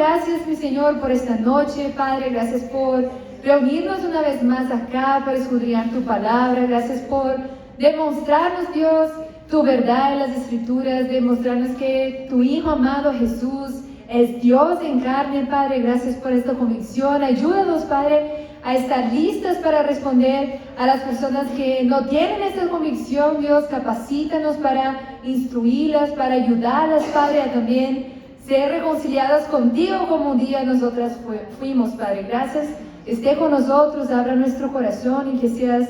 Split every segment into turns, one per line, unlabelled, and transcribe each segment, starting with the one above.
gracias, mi Señor, por esta noche, Padre. Gracias por reunirnos una vez más acá para escudriñar tu palabra. Gracias por demostrarnos, Dios, tu verdad en las Escrituras, demostrarnos que tu Hijo amado Jesús es Dios en carne, Padre. Gracias por esta convicción. Ayúdanos, Padre, a estar listas para responder a las personas que no tienen esta convicción. Dios, capacítanos para instruirlas, para ayudarlas, Padre, a también ser reconciliadas contigo como un día nosotras fuimos, Padre. Gracias, esté con nosotros, abra nuestro corazón y que seas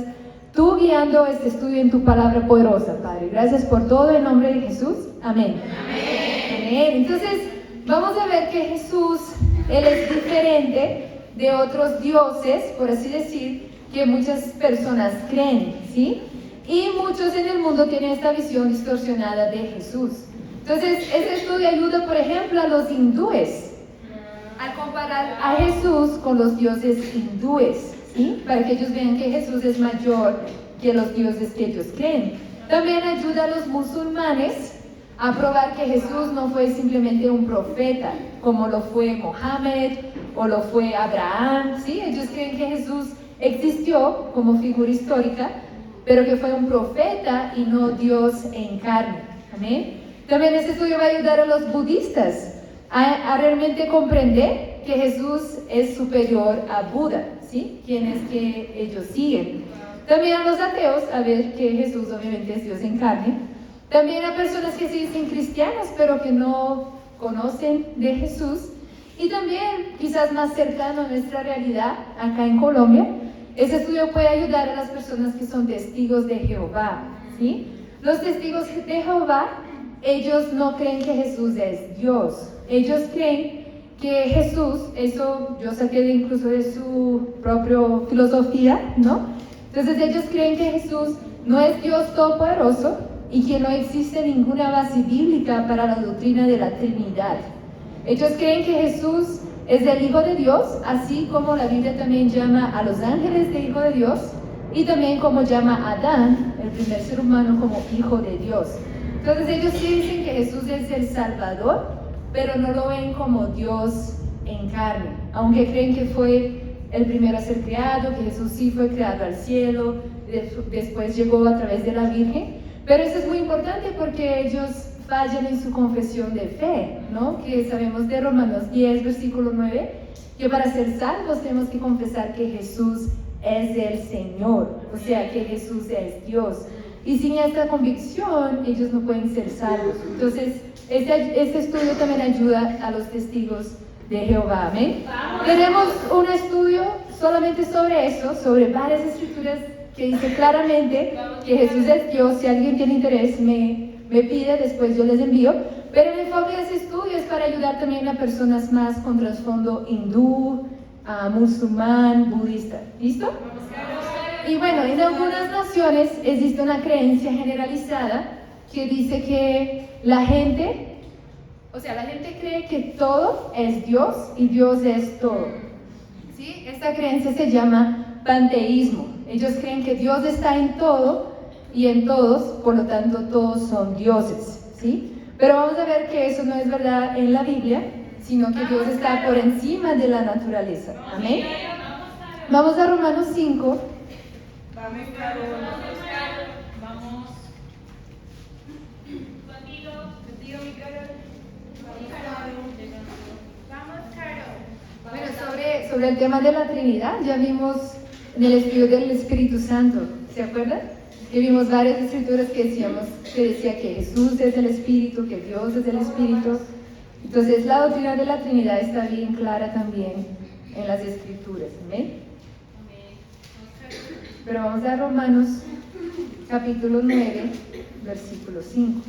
tú guiando este estudio en tu palabra poderosa, Padre. Gracias por todo en nombre de Jesús. Amén. Amén. Amén. Entonces, vamos a ver que Jesús, Él es diferente de otros dioses, por así decir, que muchas personas creen, ¿sí? Y muchos en el mundo tienen esta visión distorsionada de Jesús. Entonces, este estudio ayuda, por ejemplo, a los hindúes a comparar a Jesús con los dioses hindúes, ¿sí? Para que ellos vean que Jesús es mayor que los dioses que ellos creen. También ayuda a los musulmanes a probar que Jesús no fue simplemente un profeta, como lo fue Mohammed o lo fue Abraham, ¿sí? Ellos creen que Jesús existió como figura histórica, pero que fue un profeta y no Dios en carne. Amén. También este estudio va a ayudar a los budistas a realmente comprender que Jesús es superior a Buda, ¿sí? Quien es que ellos siguen. También a los ateos a ver que Jesús obviamente es Dios en carne. También a personas que se dicen cristianas pero que no conocen de Jesús. Y también, quizás más cercano a nuestra realidad, acá en Colombia, este estudio puede ayudar a las personas que son testigos de Jehová, ¿sí? Los testigos de Jehová, ellos no creen que Jesús es Dios. Ellos creen que Jesús, eso yo saqué incluso de su propia filosofía, ¿no? Entonces ellos creen que Jesús no es Dios todopoderoso y que no existe ninguna base bíblica para la doctrina de la Trinidad. Ellos creen que Jesús es el Hijo de Dios, así como la Biblia también llama a los ángeles de Hijo de Dios, y también como llama a Adán, el primer ser humano, como Hijo de Dios. Entonces ellos sí dicen que Jesús es el Salvador, pero no lo ven como Dios en carne, aunque creen que fue el primero a ser creado, que Jesús sí fue creado al cielo, después llegó a través de la Virgen. Pero eso es muy importante porque ellos fallan en su confesión de fe, ¿no? Que sabemos de Romanos 10, versículo 9, que para ser salvos tenemos que confesar que Jesús es el Señor, o sea, que Jesús es Dios. Y sin esta convicción, ellos no pueden ser salvos. Entonces, este estudio también ayuda a los testigos de Jehová, ¿amén? Tenemos un estudio solamente sobre eso, sobre varias escrituras que dice claramente que Jesús es Dios. Si alguien tiene interés, me pide, después yo les envío. Pero el enfoque de ese estudio es para ayudar también a personas más con trasfondo hindú, musulmán, budista. ¿Listo? Y bueno, en algunas naciones existe una creencia generalizada que dice que la gente cree que todo es Dios y Dios es todo. ¿Sí? Esta creencia se llama panteísmo. Ellos creen que Dios está en todo y en todos, por lo tanto todos son dioses, ¿sí? Pero vamos a ver que eso no es verdad en la Biblia, sino que Dios está por encima de la naturaleza. ¿Amén? Vamos a Romanos 5.
Vamos. Contigo, mi Carol. Vamos, Carol.
Bueno, sobre el tema de la Trinidad, ya vimos en el estudio del Espíritu Santo, ¿se acuerdan? Que vimos varias escrituras que decía que Jesús es el Espíritu, que Dios es el Espíritu. Entonces la doctrina de la Trinidad está bien clara también en las escrituras, ¿amén? Pero vamos a Romanos capítulo 9, versículo 5.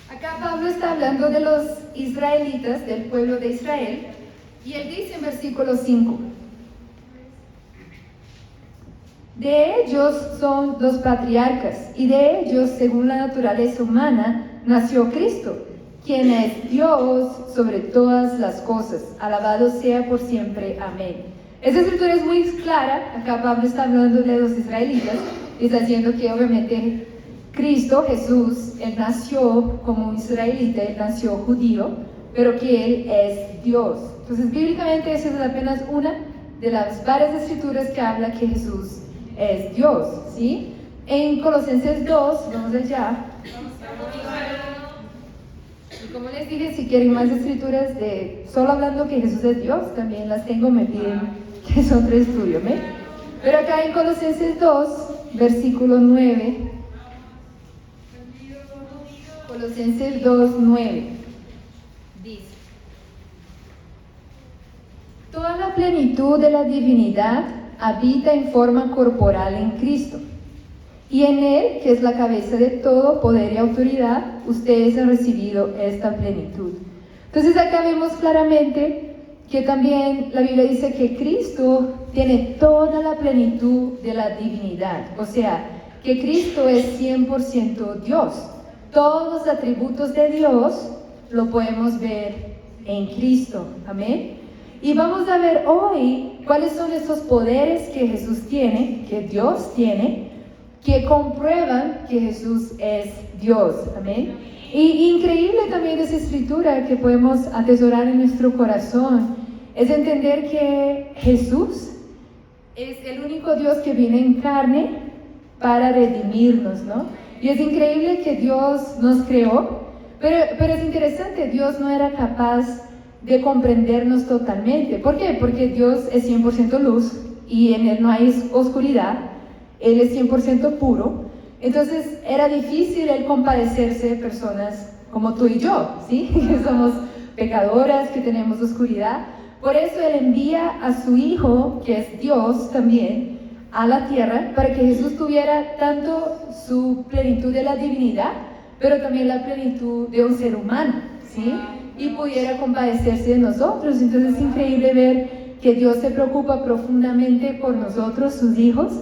Acá Pablo está hablando de los israelitas, del pueblo de Israel, y él dice en versículo 5: de ellos son los patriarcas, y de ellos, según la naturaleza humana, nació Cristo, quien es Dios sobre todas las cosas. Alabado sea por siempre. Amén. Esta escritura es muy clara. Acá Pablo está hablando de los israelitas y está diciendo que obviamente Cristo, Jesús, Él nació como israelita, Él nació judío, pero que Él es Dios. Entonces, bíblicamente, esa es apenas una de las varias escrituras que habla que Jesús es Dios, ¿sí? En Colosenses 2, vamos allá. Y como les dije, si quieren más escrituras de solo hablando que Jesús es Dios, también las tengo, me piden que es otro estudio, ¿ve? Pero acá en Colosenses 2, versículo 9, Colosenses 2, 9, dice: toda la plenitud de la divinidad habita en forma corporal en Cristo. Y en Él, que es la cabeza de todo poder y autoridad, ustedes han recibido esta plenitud. Entonces acá vemos claramente que también la Biblia dice que Cristo tiene toda la plenitud de la divinidad. O sea, que Cristo es 100% Dios. Todos los atributos de Dios lo podemos ver en Cristo. Amén. Y vamos a ver hoy cuáles son esos poderes que Jesús tiene, que Dios tiene, que comprueban que Jesús es Dios. Amén. Y increíble también esa escritura que podemos atesorar en nuestro corazón es entender que Jesús es el único Dios que viene en carne para redimirnos, ¿no? Y es increíble que Dios nos creó, pero es interesante, Dios no era capaz de comprendernos totalmente. ¿Por qué? Porque Dios es 100% luz y en Él no hay oscuridad. Él es 100% puro. Entonces era difícil Él compadecerse de personas como tú y yo, ¿sí? Que somos pecadoras, que tenemos oscuridad. Por eso Él envía a su Hijo, que es Dios también, a la tierra, para que Jesús tuviera tanto su plenitud de la divinidad, pero también la plenitud de un ser humano, ¿sí? Y pudiera compadecerse de nosotros. Entonces es increíble ver que Dios se preocupa profundamente por nosotros, sus hijos,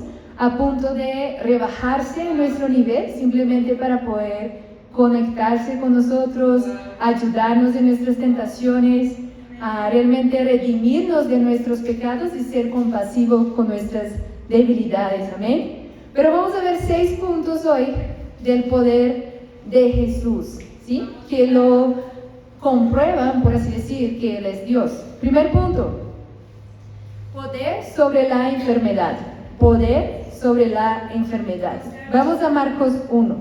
a punto de rebajarse en nuestro nivel simplemente para poder conectarse con nosotros, ayudarnos en nuestras tentaciones, a realmente redimirnos de nuestros pecados y ser compasivo con nuestras debilidades. Amén. Pero vamos a ver 6 puntos hoy del poder de Jesús, ¿sí? Que lo comprueban, por así decir, que Él es Dios. Primer punto: poder sobre la enfermedad. Poder sobre la enfermedad. Vamos a Marcos 1.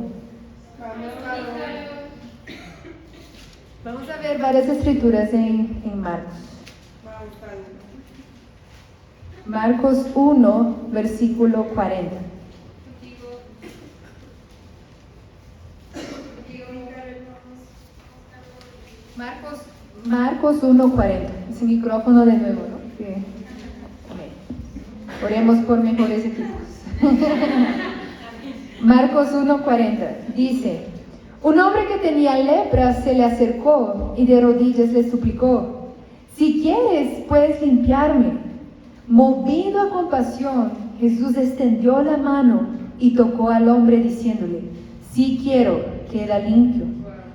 Vamos a ver varias escrituras en Marcos. Marcos 1, versículo 40. Marcos 1, 40. Ese micrófono de nuevo, ¿no? Que... Oremos por mejores equipos. Marcos 1:40 dice: un hombre que tenía lepra se le acercó y de rodillas le suplicó: si quieres, puedes limpiarme. Movido a compasión, Jesús extendió la mano y tocó al hombre diciéndole: sí quiero, queda limpio.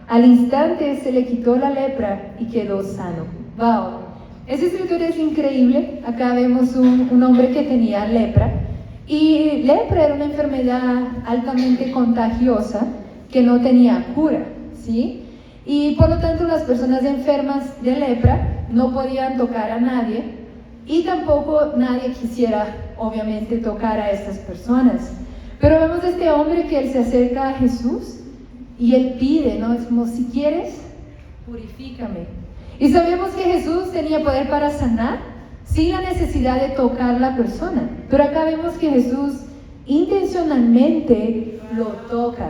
Al instante se le quitó la lepra y quedó sano. Wow. Esa escritura es increíble. Acá vemos un hombre que tenía lepra, y lepra era una enfermedad altamente contagiosa que no tenía cura, ¿sí? Y por lo tanto las personas enfermas de lepra no podían tocar a nadie, y tampoco nadie quisiera obviamente tocar a estas personas. Pero vemos a este hombre que él se acerca a Jesús y él pide, ¿no? Es como: si quieres, purifícame. Y sabemos que Jesús tenía poder para sanar sin la necesidad de tocar a la persona. Pero acá vemos que Jesús intencionalmente lo toca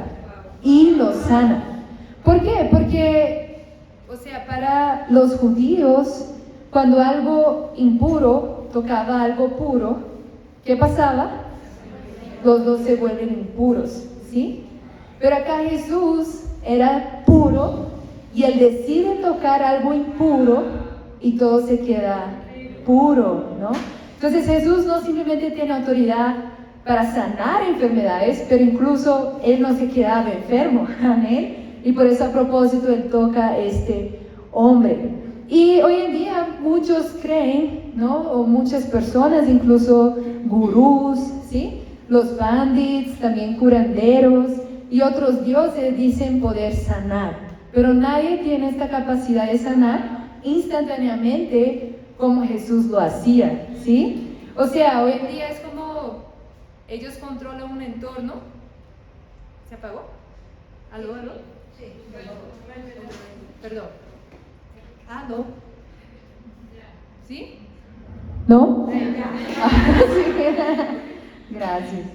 y lo sana. ¿Por qué? Porque, o sea, para los judíos, cuando algo impuro tocaba algo puro, ¿qué pasaba? Los dos se vuelven impuros, ¿sí? Pero acá Jesús era puro, y él decide tocar algo impuro y todo se queda puro, ¿no? Entonces Jesús no simplemente tiene autoridad para sanar enfermedades, pero incluso él no se quedaba enfermo, amén. Y por eso a propósito él toca a este hombre. Y hoy en día muchos creen, ¿no? O muchas personas, incluso gurús, ¿sí? Los bandits, también curanderos, y otros dioses dicen poder sanar, pero nadie tiene esta capacidad de sanar instantáneamente como Jesús lo hacía, ¿sí? O sea, hoy en día es como ellos controlan un entorno. ¿Se apagó? ¿Aló?
Sí.
Perdón. ¿Aló? ¿Sí? ¿No? Gracias.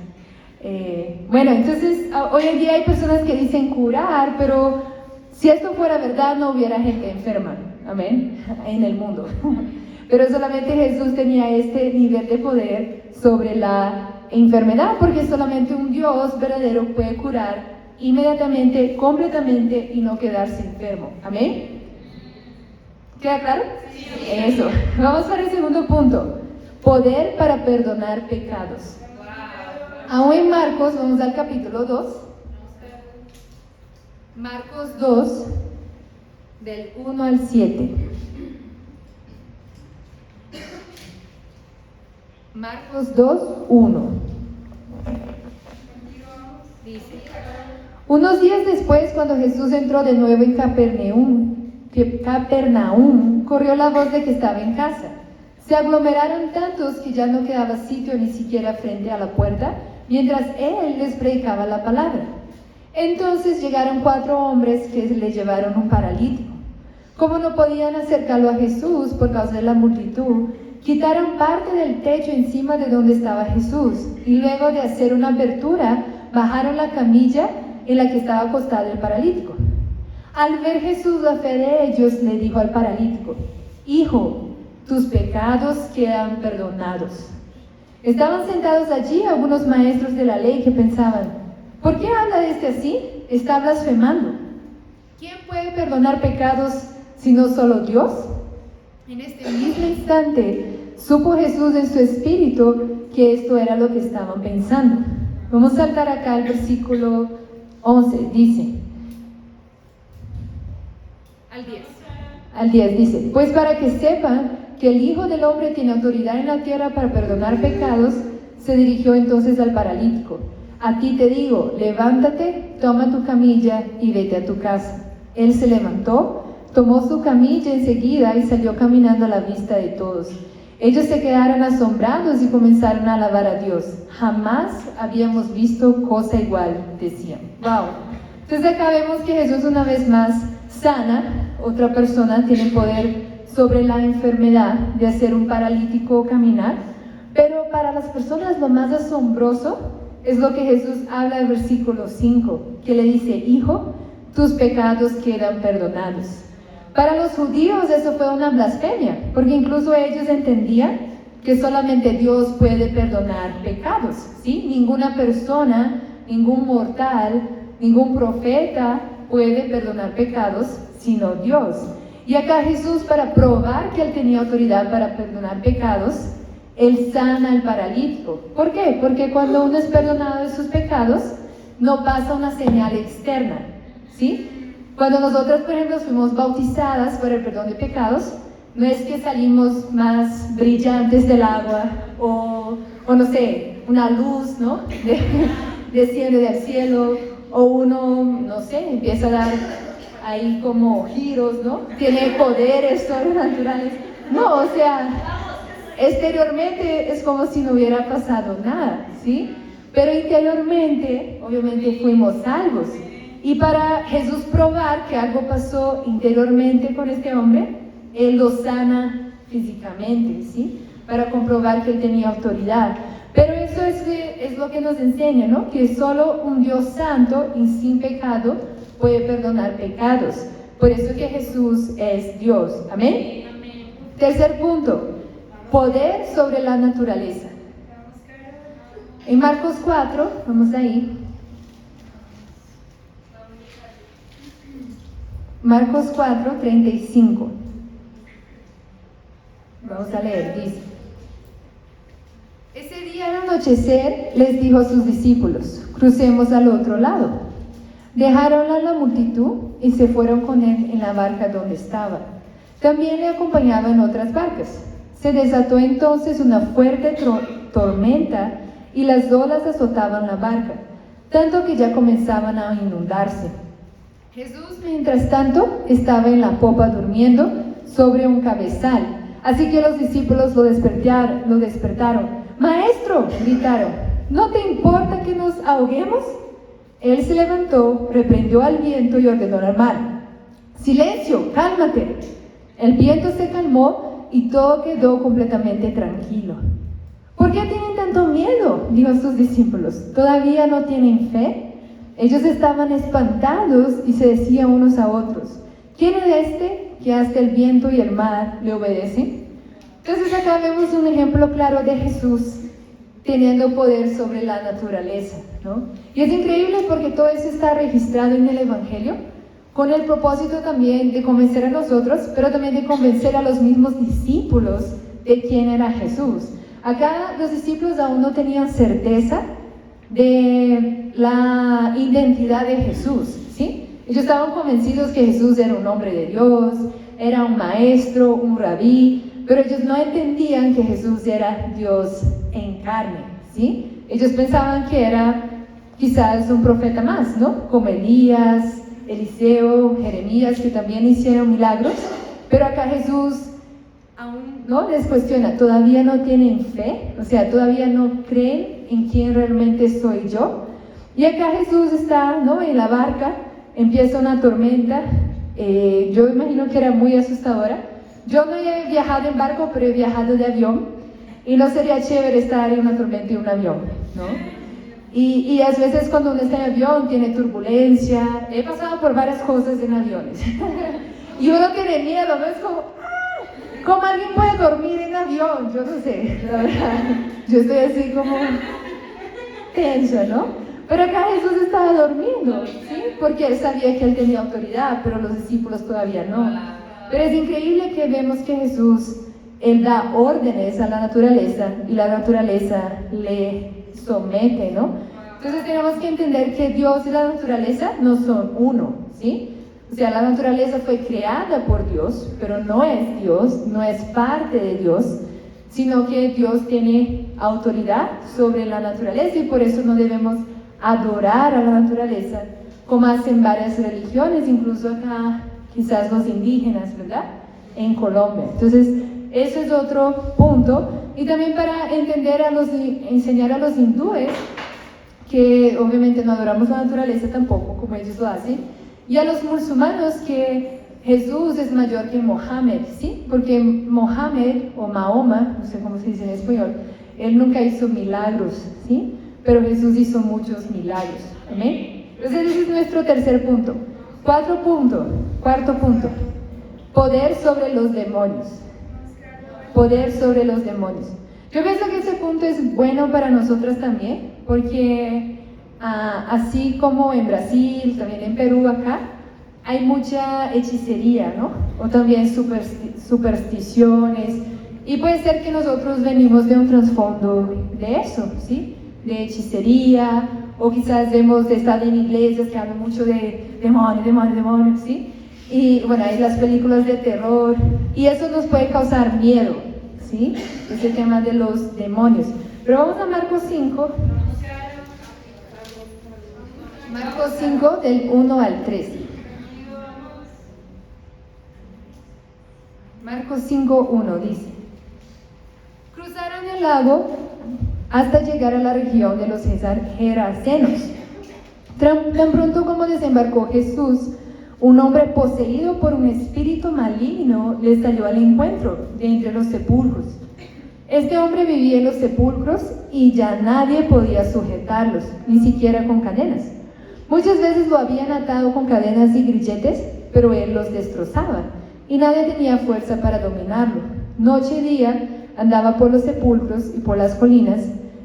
Bueno, entonces hoy en día hay personas que dicen curar, pero si esto fuera verdad no hubiera gente enferma, amén, en el mundo. Pero solamente Jesús tenía este nivel de poder sobre la enfermedad, porque solamente un Dios verdadero puede curar inmediatamente, completamente y no quedarse enfermo, amén. ¿Queda claro? Sí. Eso. Vamos para el segundo punto. Poder para perdonar pecados. Aún en Marcos, vamos al capítulo 2. Marcos 2, del 1 al 7. Marcos 2, 1. Dice: unos días después, cuando Jesús entró de nuevo en Capernaum, corrió la voz de que estaba en casa. Se aglomeraron tantos que ya no quedaba sitio ni siquiera frente a la puerta, mientras él les predicaba la palabra. Entonces llegaron 4 hombres que le llevaron un paralítico. Como no podían acercarlo a Jesús por causa de la multitud, quitaron parte del techo encima de donde estaba Jesús, y luego de hacer una abertura, bajaron la camilla en la que estaba acostado el paralítico. Al ver Jesús la fe de ellos, le dijo al paralítico: hijo, tus pecados quedan perdonados. Estaban sentados allí algunos maestros de la ley que pensaban: ¿por qué habla este así? Está blasfemando. ¿Quién puede perdonar pecados sino solo Dios? En este mismo instante supo Jesús en su espíritu que esto era lo que estaban pensando. Vamos a saltar acá al versículo 11, dice, al 10 dice: pues para que sepan que el Hijo del Hombre tiene autoridad en la tierra para perdonar pecados, se dirigió entonces al paralítico: a ti te digo, levántate, toma tu camilla y vete a tu casa. Él se levantó, tomó su camilla enseguida y salió caminando a la vista de todos. Ellos se quedaron asombrados y comenzaron a alabar a Dios. Jamás habíamos visto cosa igual, decían. Wow. Entonces acá vemos que Jesús una vez más sana, otra persona tiene poder sobre la enfermedad de hacer un paralítico caminar, pero para las personas lo más asombroso es lo que Jesús habla en el versículo 5, que le dice: hijo, tus pecados quedan perdonados. Para los judíos eso fue una blasfemia, porque incluso ellos entendían que solamente Dios puede perdonar pecados, ¿sí? Ninguna persona, ningún mortal, ningún profeta puede perdonar pecados sino Dios. Y acá Jesús, para probar que Él tenía autoridad para perdonar pecados, Él sana al paralítico. ¿Por qué? Porque cuando uno es perdonado de sus pecados, no pasa una señal externa, ¿sí? Cuando nosotras, por ejemplo, fuimos bautizadas por el perdón de pecados, no es que salimos más brillantes del agua o no sé, una luz, ¿no? Desciende del cielo, o uno, no sé, empieza a dar ahí como giros, ¿no? Tiene poderes sobrenaturales. No, o sea, exteriormente es como si no hubiera pasado nada, ¿sí? Pero interiormente, obviamente, fuimos salvos. Y para Jesús probar que algo pasó interiormente con este hombre, Él lo sana físicamente, ¿sí? Para comprobar que Él tenía autoridad. Pero eso es lo que nos enseña, ¿no? Que solo un Dios santo y sin pecado puede perdonar pecados. Por eso que Jesús es Dios. ¿Amén? Amén. Tercer punto: poder sobre la naturaleza. En Marcos 4, vamos ahí. Marcos 4, 35. Vamos a leer, dice: ese día al anochecer les dijo a sus discípulos: crucemos al otro lado. Dejaron a la multitud y se fueron con él en la barca donde estaba. También le acompañaban otras barcas. Se desató entonces una fuerte tormenta y las olas azotaban la barca, tanto que ya comenzaban a inundarse. Jesús, mientras tanto, estaba en la popa durmiendo sobre un cabezal. Así que los discípulos lo despertaron. «Maestro», gritaron, «¿no te importa que nos ahoguemos?». Él se levantó, reprendió al viento y ordenó al mar: «Silencio, cálmate». El viento se calmó y todo quedó completamente tranquilo. «¿Por qué tienen tanto miedo?», dijo a sus discípulos. «¿Todavía no tienen fe?». Ellos estaban espantados y se decían unos a otros: «¿Quién es este que hasta el viento y el mar le obedecen?». Entonces acá vemos un ejemplo claro de Jesús teniendo poder sobre la naturaleza, ¿no? Y es increíble porque todo eso está registrado en el Evangelio, con el propósito también de convencer a nosotros, pero también de convencer a los mismos discípulos de quién era Jesús. Acá los discípulos aún no tenían certeza de la identidad de Jesús, ¿sí? Ellos estaban convencidos que Jesús era un hombre de Dios, era un maestro, un rabí, pero ellos no entendían que Jesús era Dios en carne, ¿sí? Ellos pensaban que era quizás un profeta más, ¿no? Como Elías, Eliseo, Jeremías, que también hicieron milagros, pero acá Jesús aún no les cuestiona: ¿todavía no tienen fe? O sea, ¿todavía no creen en quién realmente soy yo? Y acá Jesús está, ¿no?, en la barca, empieza una tormenta, yo imagino que era muy asustadora. Yo no he viajado en barco, pero he viajado de avión, y no sería chévere estar en una tormenta y un avión, ¿no? Y a veces cuando uno está en avión tiene turbulencia. He pasado por varias cosas en aviones y uno tiene miedo, ¿no? Es como, ¿cómo alguien puede dormir en avión? Yo no sé, la verdad. Yo estoy así como tenso, ¿no? Pero acá Jesús estaba durmiendo, ¿sí? Porque él sabía que él tenía autoridad, pero los discípulos todavía no. Pero es increíble que vemos que Jesús, él da órdenes a la naturaleza y la naturaleza le somete, ¿no? Entonces tenemos que entender que Dios y la naturaleza no son uno, ¿sí? O sea, la naturaleza fue creada por Dios, pero no es Dios, no es parte de Dios, sino que Dios tiene autoridad sobre la naturaleza y por eso no debemos adorar a la naturaleza, como hacen varias religiones, incluso acá quizás los indígenas, ¿verdad?, en Colombia. Entonces, eso es otro punto. Y también para enseñar a los hindúes, que obviamente no adoramos la naturaleza tampoco, como ellos lo hacen, y a los musulmanes que Jesús es mayor que Mohammed, ¿sí? Porque Mohammed o Mahoma, no sé cómo se dice en español, él nunca hizo milagros, ¿sí? Pero Jesús hizo muchos milagros, ¿amén? Entonces ese es nuestro tercer punto. Cuarto punto, poder sobre los demonios. Poder sobre los demonios. Yo pienso que ese punto es bueno para nosotros también, porque así como en Brasil, también en Perú, acá, hay mucha hechicería, ¿no? O también supersticiones, y puede ser que nosotros venimos de un trasfondo de eso, ¿sí? De hechicería, o quizás hemos estado en iglesias que hablan mucho de demonios, ¿sí? Y bueno, hay las películas de terror, y eso nos puede causar miedo, ¿sí? Ese tema de los demonios. Pero vamos a Marcos 5. Marcos 5, del 1 al 3. Marcos 5, 1 dice: cruzaron el lago hasta llegar a la región de los Gerasenos. Tan pronto como desembarcó Jesús, un hombre poseído por un espíritu maligno le salió al encuentro de entre los sepulcros. Este hombre vivía en los sepulcros y ya nadie podía sujetarlos, ni siquiera con cadenas. Muchas veces lo habían atado con cadenas y grilletes, pero él los destrozaba y nadie tenía fuerza para dominarlo. Noche y día andaba por los sepulcros y por las colinas,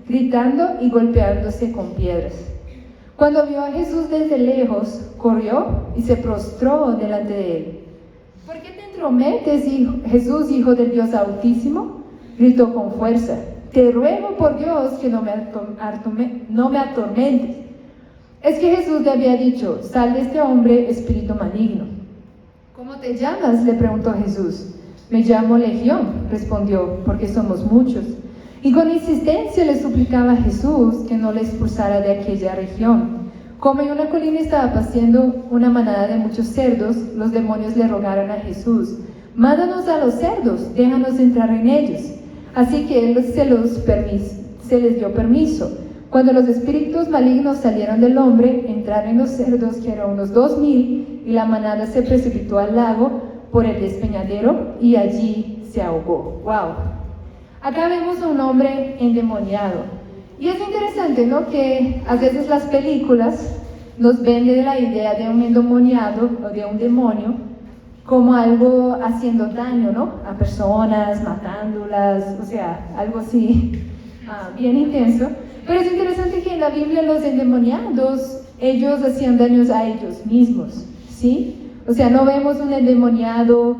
gritando y golpeándose con piedras. Cuando vio a Jesús desde lejos, corrió y se prostró delante de él. ¿Por qué te entrometes, Jesús, Hijo del Dios Altísimo?, gritó con fuerza. Te ruego por Dios que no me atormentes. Es que Jesús le había dicho: sal de este hombre, espíritu maligno. ¿Cómo te llamas?, le preguntó Jesús. Me llamo Legión, respondió, porque somos muchos. y con insistencia le suplicaba a Jesús que no le expulsara de aquella región. Como en una colina estaba paciendo una manada de muchos cerdos, los demonios le rogaron a Jesús: mándanos a los cerdos, déjanos entrar en ellos. Así que él se les dio permiso. Cuando los espíritus malignos salieron del hombre, entraron en los cerdos, que eran unos 2000, y la manada se precipitó al lago por el despeñadero y allí se ahogó. ¡Wow! Acá vemos a un hombre endemoniado. Y es interesante, ¿no?, que a veces las películas nos venden la idea de un endemoniado o de un demonio como algo haciendo daño, ¿no?, a personas, matándolas, o sea, algo así bien intenso. Pero es interesante que en la Biblia los endemoniados, ellos hacían daños a ellos mismos, ¿sí? O sea, no vemos un endemoniado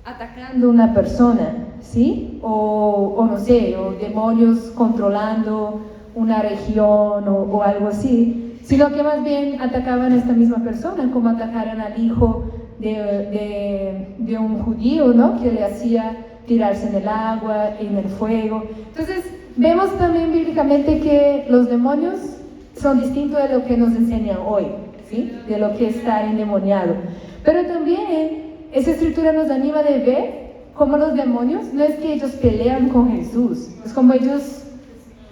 atacando a una persona, ¿sí? O no sé, o demonios controlando una región o algo así, sino que más bien atacaban a esta misma persona, como atacaran al hijo de un judío, ¿no?, que le hacía tirarse en el agua, en el fuego. Entonces, vemos también bíblicamente que los demonios son distintos de lo que nos enseñan hoy, ¿sí?, de lo que está endemoniado. Pero también esa escritura nos anima de ver cómo los demonios, no es que ellos pelean con Jesús, es como ellos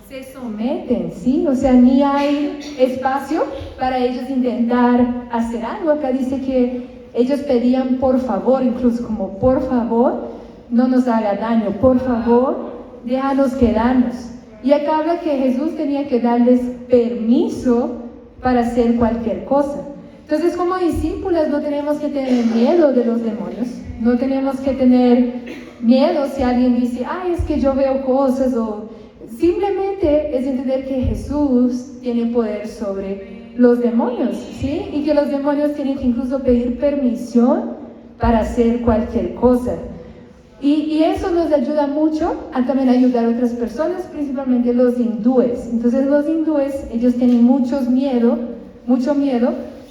se someten, ¿sí? O sea, ni hay espacio para ellos intentar hacer algo. Acá dice que ellos pedían por favor, incluso como por favor, no nos haga daño, por favor, déjanos quedarnos. Y acá habla que Jesús tenía que darles permiso para hacer cualquier cosa. Entonces, como discípulos no tenemos que tener miedo de los demonios, no tenemos que tener miedo si alguien dice: ay, es que yo veo cosas, o simplemente es entender que Jesús tiene poder sobre los demonios, ¿sí? Y que los demonios tienen que incluso pedir permisión para hacer cualquier cosa. Y eso nos ayuda mucho a también ayudar a otras personas, principalmente los hindúes. Entonces los hindúes, ellos tienen mucho miedo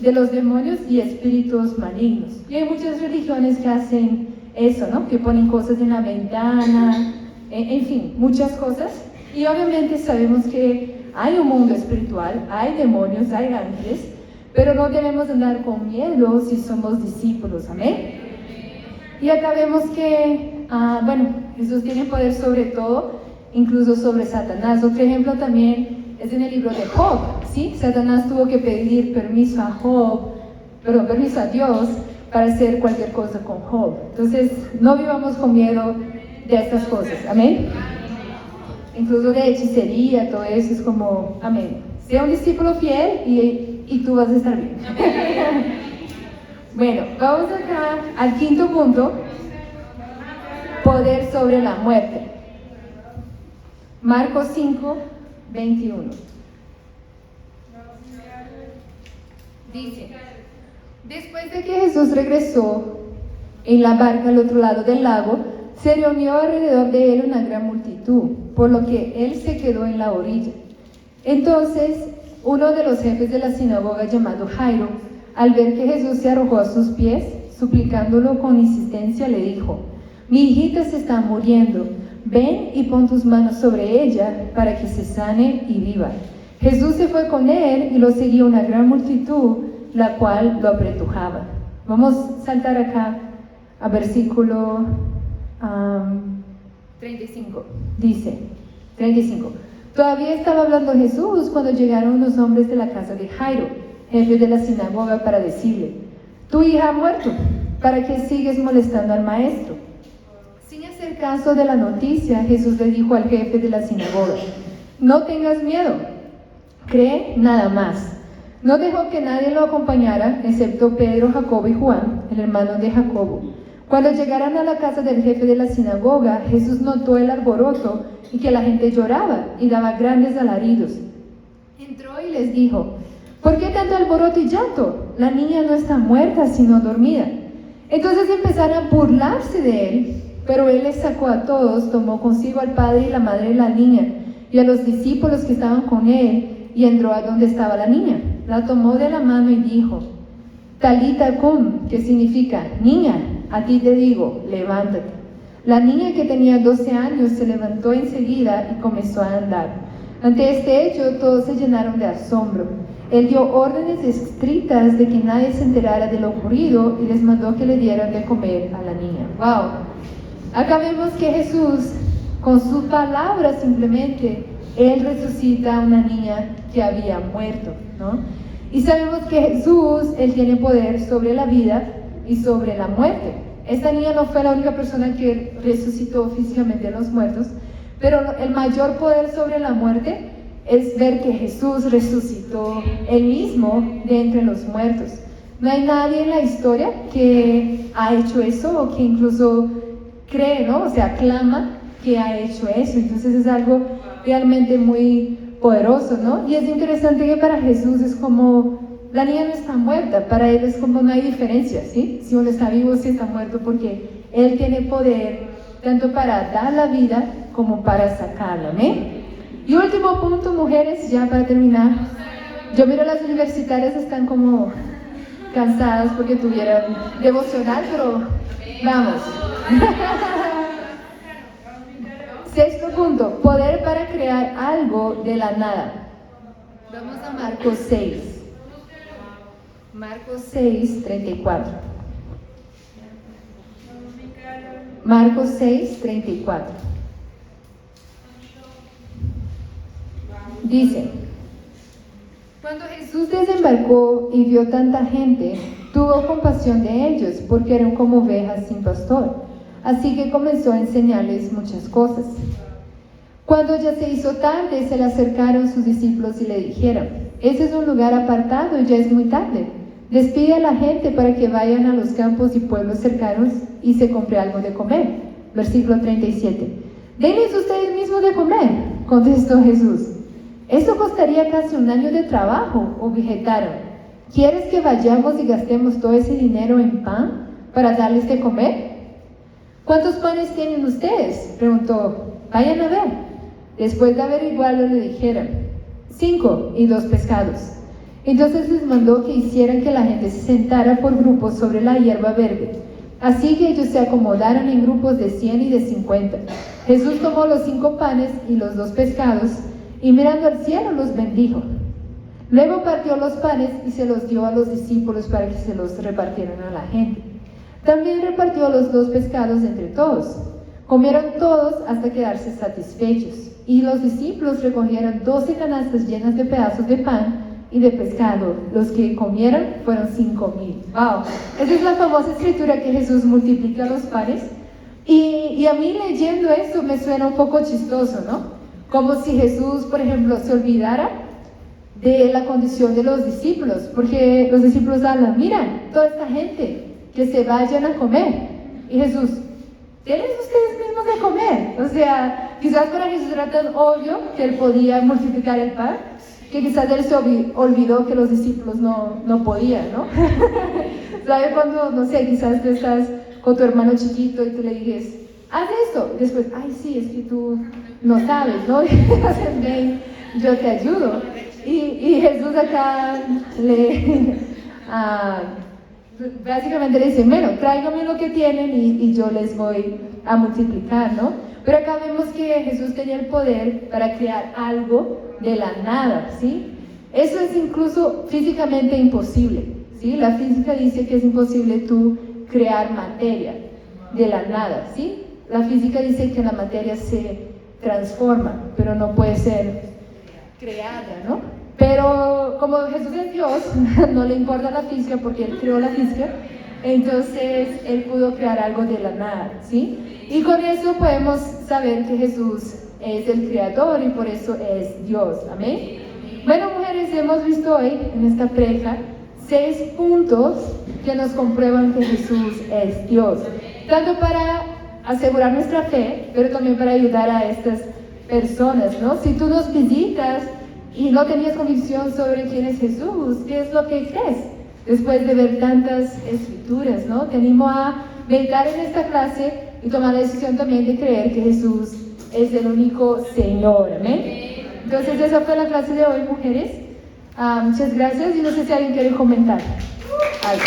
de los demonios y espíritus malignos. Y hay muchas religiones que hacen eso, ¿no?, que ponen cosas en la ventana, en fin, muchas cosas. Y obviamente sabemos que hay un mundo espiritual, hay demonios, hay ángeles, pero no debemos andar con miedo si somos discípulos, ¿amén? Y acá vemos que, Jesús tiene poder sobre todo, incluso sobre Satanás. Otro ejemplo también es en el libro de Job, ¿sí? Satanás tuvo que pedir permiso a Dios para hacer cualquier cosa con Job. Entonces, no vivamos con miedo de estas cosas, ¿amén? Incluso de hechicería, todo eso es como, amén. Sea un discípulo fiel y tú vas a estar bien. Bueno, vamos acá al quinto punto: poder sobre la muerte. Marcos 5, 21. Dice: después de que Jesús regresó en la barca al otro lado del lago, se reunió alrededor de él una gran multitud, por lo que él se quedó en la orilla. Entonces, uno de los jefes de la sinagoga, llamado Jairo, al ver que Jesús se arrojó a sus pies, suplicándolo con insistencia, le dijo: mi hijita se está muriendo, ven y pon tus manos sobre ella para que se sane y viva. Jesús se fue con él y lo seguía una gran multitud, la cual lo apretujaba. Vamos a saltar acá a versículo 35. Dice, 35. Todavía estaba hablando Jesús cuando llegaron unos hombres de la casa de Jairo, jefe de la sinagoga, para decirle: tu hija ha muerto, ¿para qué sigues molestando al maestro? Sin hacer caso de la noticia, Jesús le dijo al jefe de la sinagoga: no tengas miedo, cree nada más. No dejó que nadie lo acompañara, excepto Pedro, Jacobo y Juan, el hermano de Jacobo. Cuando llegaron a la casa del jefe de la sinagoga, Jesús notó el alboroto y que la gente lloraba y daba grandes alaridos. Entró y les dijo: ¿por qué tanto alboroto y llanto? La niña no está muerta, sino dormida. Entonces empezaron a burlarse de él, pero él les sacó a todos, tomó consigo al padre y la madre de la niña y a los discípulos que estaban con él, y entró a donde estaba la niña. La tomó de la mano y dijo: Talita cum, que significa: niña, a ti te digo, levántate. La niña, que tenía 12 años, se levantó enseguida y comenzó a andar. Ante este hecho, todos se llenaron de asombro. Él dio órdenes estrictas de que nadie se enterara de lo ocurrido y les mandó que le dieran de comer a la niña. ¡Wow! Acá vemos que Jesús, con su palabra simplemente, Él resucita a una niña que había muerto, ¿no? Y sabemos que Jesús, Él tiene poder sobre la vida y sobre la muerte. Esta niña no fue la única persona que resucitó físicamente a los muertos, pero el mayor poder sobre la muerte es ver que Jesús resucitó Él mismo de entre los muertos. No hay nadie en la historia que ha hecho eso o que incluso cree, ¿no? O sea, clama que ha hecho eso. Entonces es algo realmente muy poderoso, ¿no? Y es interesante que para Jesús es como, la niña no está muerta, para Él es como no hay diferencia, ¿sí? Si uno está vivo, si está muerto, porque Él tiene poder tanto para dar la vida como para sacarla, ¿amén? Y último punto, mujeres, ya para terminar. Yo miro a las universitarias, están como cansadas porque tuvieron devocional, pero vamos. Sexto punto, poder para crear algo de la nada. Vamos a Marcos 6. Marcos 6, 34. Marcos 6, 34. Dice: cuando Jesús desembarcó y vio tanta gente, tuvo compasión de ellos, porque eran como ovejas sin pastor. Así que comenzó a enseñarles muchas cosas. Cuando ya se hizo tarde, se le acercaron sus discípulos y le dijeron: ese es un lugar apartado y ya es muy tarde. Despide a la gente para que vayan a los campos y pueblos cercanos y se compre algo de comer. Versículo 37. Denles ustedes mismos de comer, contestó Jesús. Esto costaría casi un año de trabajo, objetaron. ¿Quieres que vayamos y gastemos todo ese dinero en pan para darles de comer? ¿Cuántos panes tienen ustedes?, preguntó. Vayan a ver. Después de averiguarlo, le dijeron: 5 y 2 pescados. Entonces les mandó que hicieran que la gente se sentara por grupos sobre la hierba verde. Así que ellos se acomodaron en grupos de 100 y de 50. Jesús tomó los 5 panes y los 2 pescados y mirando al cielo los bendijo. Luego partió los panes y se los dio a los discípulos para que se los repartieran a la gente. También repartió los 2 pescados entre todos. Comieron todos hasta quedarse satisfechos. Y los discípulos recogieron 12 canastas llenas de pedazos de pan y de pescado. Los que comieron fueron 5,000. ¡Wow! Esa es la famosa escritura que Jesús multiplica los panes. Y a mí leyendo esto me suena un poco chistoso, ¿no? Como si Jesús, por ejemplo, se olvidara de la condición de los discípulos, porque los discípulos hablan: miran, toda esta gente, que se vayan a comer. Y Jesús: denles ustedes mismos de comer. O sea, quizás para Jesús era tan obvio que Él podía multiplicar el pan, que quizás Él se olvidó que los discípulos no podían, ¿no? ¿Sabe cuando, no sé, quizás tú estás con tu hermano chiquito y tú le dices: haz esto? Y después: ay, sí, es que tú no sabes, ¿no? Y hacen: ven, yo te ayudo. Y Jesús acá básicamente le dice: bueno, tráigame lo que tienen y yo les voy a multiplicar, ¿no? Pero acá vemos que Jesús tenía el poder para crear algo de la nada, ¿sí? Eso es incluso físicamente imposible, ¿sí? La física dice que es imposible tú crear materia de la nada, ¿sí? La física dice que la materia se transforma, pero no puede ser creada, ¿no? Pero como Jesús es Dios, no le importa la física porque Él creó la física, entonces Él pudo crear algo de la nada, ¿sí? Y con eso podemos saber que Jesús es el creador y por eso es Dios, ¿amén? Bueno, mujeres, hemos visto hoy en esta prédica 6 puntos que nos comprueban que Jesús es Dios, tanto para asegurar nuestra fe, pero también para ayudar a estas personas, ¿no? Si tú nos visitas y no tenías convicción sobre quién es Jesús, ¿qué es lo que crees? Después de ver tantas escrituras, ¿no? Te animo a meditar en esta clase y tomar la decisión también de creer que Jesús es el único Señor, ¿amén? Entonces esa fue la clase de hoy, mujeres. Muchas gracias y no sé si alguien quiere comentar algo.